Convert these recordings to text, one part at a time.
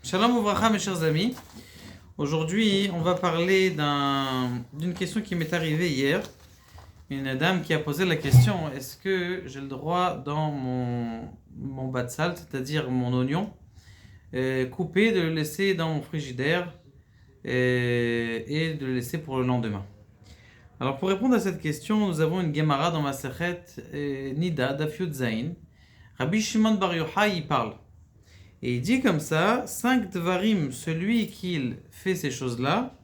Shalom Ouvracha, mes chers amis. Aujourd'hui, on va parler d'une question qui m'est arrivée hier. Une dame qui a posé la question, est-ce que j'ai le droit dans mon batsal, c'est-à-dire mon oignon, coupé, de le laisser dans mon frigidaire et de le laisser pour le lendemain? Alors pour répondre à cette question, nous avons une Gemara dans Masechet Nida, Daf Yud Zayin. Rabbi Shimon Bar Yochai y parle. Et il dit comme ça, 5 dvarim, celui qui fait ces choses-là,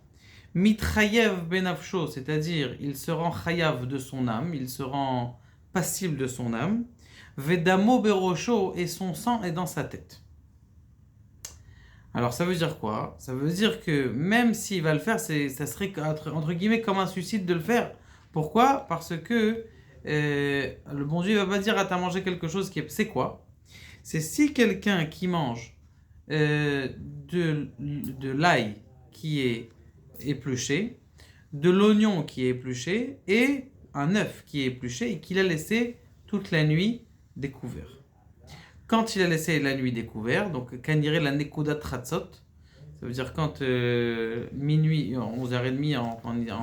mitrayev benafsho, c'est-à-dire il se rend chayav de son âme, il se rend passible de son âme, vedamo berosho, et son sang est dans sa tête. Alors ça veut dire quoi? Ça veut dire que même s'il va le faire, ça serait entre guillemets comme un suicide de le faire. Pourquoi? Parce que le bon Dieu ne va pas dire à t'as mangé quelque chose qui est... C'est quoi? C'est si quelqu'un qui mange de l'ail qui est épluché, de l'oignon qui est épluché et un œuf qui est épluché et qu'il a laissé toute la nuit découvert. Quand il a laissé la nuit découvert, donc kaniré la nekudat tratzot, ça veut dire quand minuit, 11h30 en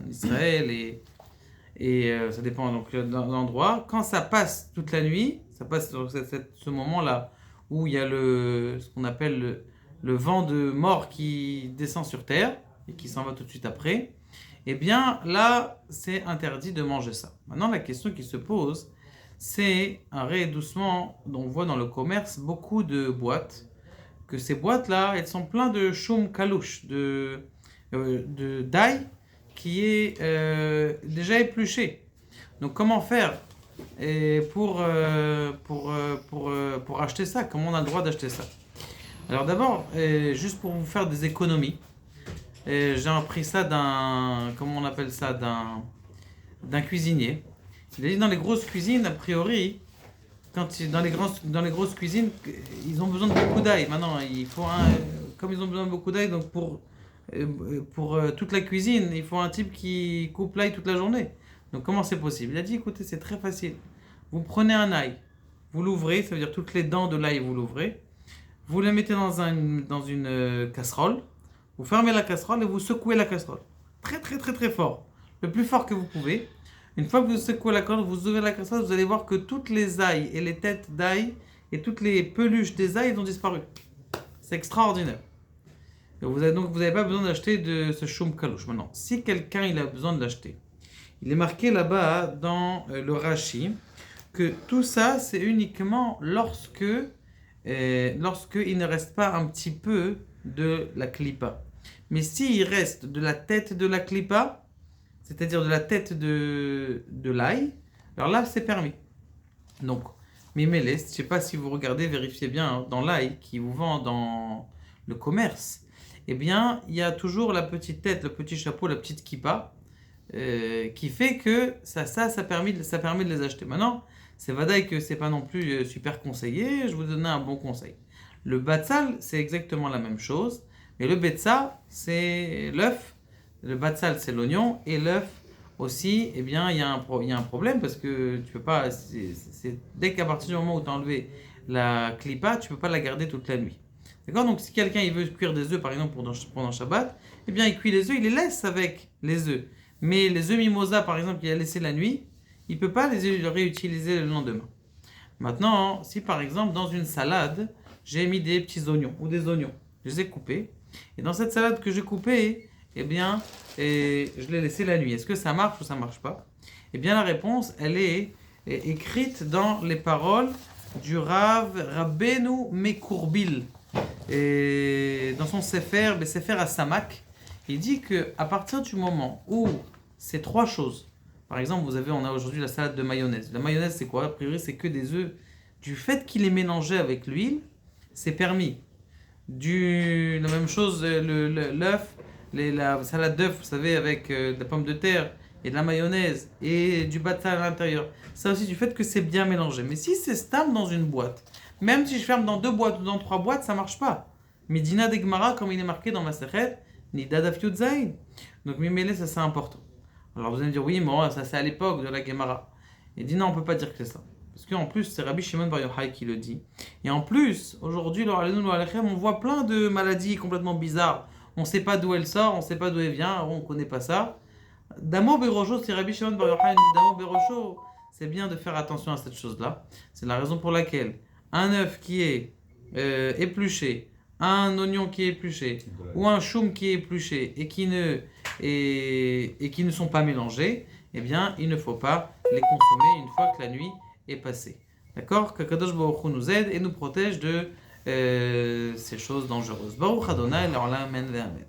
Israël et ça dépend donc de l'endroit, quand ça passe toute la nuit, ça passe sur ce moment-là où il y a ce qu'on appelle le vent de mort qui descend sur terre et qui s'en va tout de suite après, eh bien là, c'est interdit de manger ça. Maintenant, la question qui se pose, c'est doucement, on voit dans le commerce beaucoup de boîtes, que ces boîtes-là, elles sont pleines de choum kalouche, d'ail qui est déjà épluché. Donc comment faire pour acheter ça? Comment on a le droit d'acheter ça? Alors d'abord, juste pour vous faire des économies, j'ai appris ça comment on appelle ça, d'un cuisinier. Il a dit dans les grosses cuisines, a priori, dans les grosses cuisines, ils ont besoin de beaucoup d'ail. Maintenant, comme ils ont besoin de beaucoup d'ail, donc pour toute la cuisine, il faut un type qui coupe l'ail toute la journée. Donc comment c'est possible? Il a dit, écoutez, c'est très facile. Vous prenez un ail, vous l'ouvrez, ça veut dire toutes les dents de l'ail, vous l'ouvrez. Vous le mettez dans une casserole. Vous fermez la casserole et vous secouez la casserole. Très très très très fort. Le plus fort que vous pouvez. Une fois que vous secouez la casserole, vous ouvrez la casserole, vous allez voir que toutes les ailes et les têtes d'ail et toutes les peluches des ailes ont disparu. C'est extraordinaire. Et vous n'avez pas besoin d'acheter de ce choum kalouche. Maintenant, si quelqu'un il a besoin de l'acheter, il est marqué là-bas dans le Rashi que tout ça c'est uniquement lorsque il ne reste pas un petit peu de la klipa. Mais s'il reste de la tête de la klipa, c'est-à-dire de la tête de l'ail, alors là c'est permis. Donc, Mimeles, je ne sais pas si vous regardez, vérifiez bien, hein, dans l'ail qui vous vend dans le commerce, eh bien, il y a toujours la petite tête, le petit chapeau, la petite kippa, qui fait que ça permet de les acheter. Maintenant, c'est vadaï que c'est pas non plus super conseillé, je vous donne un bon conseil. Le batsal, c'est exactement la même chose, mais le betsa, c'est l'œuf, le batsal, c'est l'oignon, et l'œuf aussi, eh bien, il y a un problème parce que tu peux pas, dès qu'à partir du moment où tu as enlevé la klipa, tu peux pas la garder toute la nuit. D'accord? Donc, si quelqu'un il veut cuire des œufs, par exemple, pendant Shabbat, eh bien, il cuit les œufs, il les laisse avec les œufs. Mais les œufs mimosa, par exemple, qu'il a laissé la nuit, il ne peut pas les réutiliser le lendemain. Maintenant, si par exemple, dans une salade, j'ai mis des petits oignons ou des oignons, je les ai coupés, et dans cette salade que j'ai coupée, eh bien, je l'ai laissé la nuit. Est-ce que ça marche ou ça ne marche pas? Eh bien, la réponse, elle est écrite dans les paroles du Rav Rabbeinu Mekourbil. Et dans son Sefer, le Sefer à Samak, il dit qu'à partir du moment où ces trois choses, par exemple, on a aujourd'hui la salade de mayonnaise. La mayonnaise, c'est quoi? A priori, c'est que des œufs. Du fait qu'il est mélangé avec l'huile, c'est permis. La même chose, l'œuf, la salade d'œuf, vous savez, avec de la pomme de terre et de la mayonnaise et du batal à l'intérieur. Ça aussi, du fait que c'est bien mélangé. Mais si c'est stable dans une boîte, même si je ferme dans 2 boîtes ou dans 3 boîtes, ça marche pas. Medina de Gemara, comme il est marqué dans ma Masechet, Nida Daf Yud Zayin. Donc, Mimele, ça c'est important. Alors vous allez me dire, oui, mais ça c'est à l'époque de la Gemara. Il dit non, on ne peut pas dire que c'est ça. Parce qu'en plus, c'est Rabbi Shimon Bar Yochai qui le dit. Et en plus, aujourd'hui, on voit plein de maladies complètement bizarres. On ne sait pas d'où elle sort, on ne sait pas d'où elle vient, on ne connaît pas ça. Damo Berosho, c'est Rabbi Shimon Bar Yochai dit Damo Berosho, c'est bien de faire attention à cette chose-là. C'est la raison pour laquelle un œuf qui est épluché, un oignon qui est épluché, ou un choum qui est épluché et qui ne sont pas mélangés, eh bien, il ne faut pas les consommer une fois que la nuit est passée. D'accord? Que Kadosh Baruch Hu nous aide et nous protège de ces choses dangereuses. Baruch Adonai, l'Olam, Amen, Amen.